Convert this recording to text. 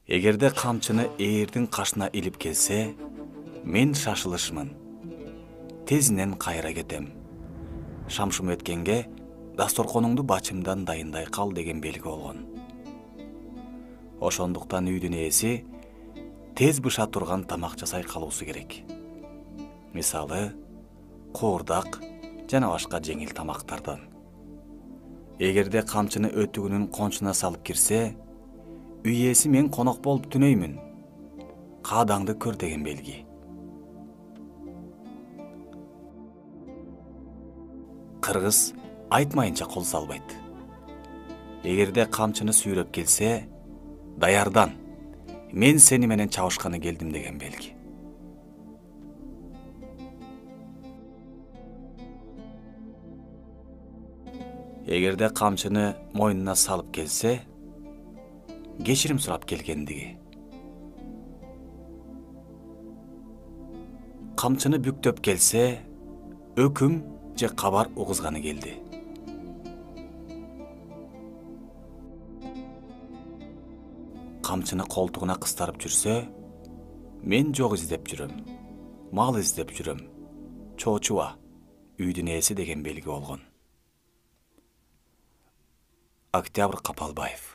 Эгерде камчыны ээрдин кашына илип келсе, мен шашылышмын. Тезинен кайра кетем. Шамшым өткенге дасторконуңду бачымдан дайындай кал деген белги болгон. Ошондуктан үйдүн ээси тез быша турган тамак жасай калуусу керек. Мисалы, куурдак жана башка жеңил тамактардан. Эгерде камчыны өтүгүнүн кончуна салып кирсе, үй ээси мен конок болуп түнөймүн. Каадаңды көр деген белги. Кыргыз айтмайынча кол салбайт. Эгерде камчыны сүйрөп келсе, даярдан. Мен сени менен чабышканы келдим деген белги. Эгерде камчыны мойнуна салып келсе, кечирим сурап келгендиги. Камчыны бүктөп келсе, өкүм же кабар угузганы келди. Камчыны колтугуна кыстарып жүрсө, мен жок издеп жүрөм, мал издеп жүрөм, чоочуба, үйдүн ээси деген белги болгон. Октябрь Капалбаев.